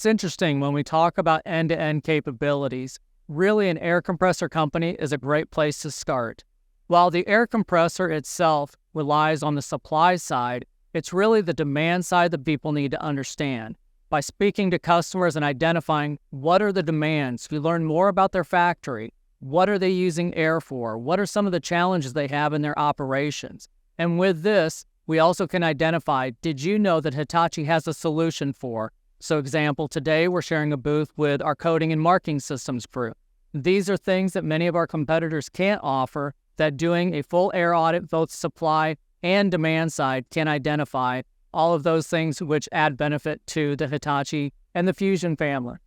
It's interesting when we talk about end-to-end capabilities, really an air compressor company is a great place to start. While the air compressor itself relies on the supply side, it's really the demand side that people need to understand. By speaking to customers and identifying what are the demands, we learn more about their factory. What are they using air for? What are some of the challenges they have in their operations? And with this, we also can identify, did you know that Hitachi has a solution for? So example, today we're sharing a booth with our coding and marking systems group. These are things that many of our competitors can't offer, that doing a full air audit, both supply and demand side, can identify all of those things which add benefit to the Hitachi and the Fusion family.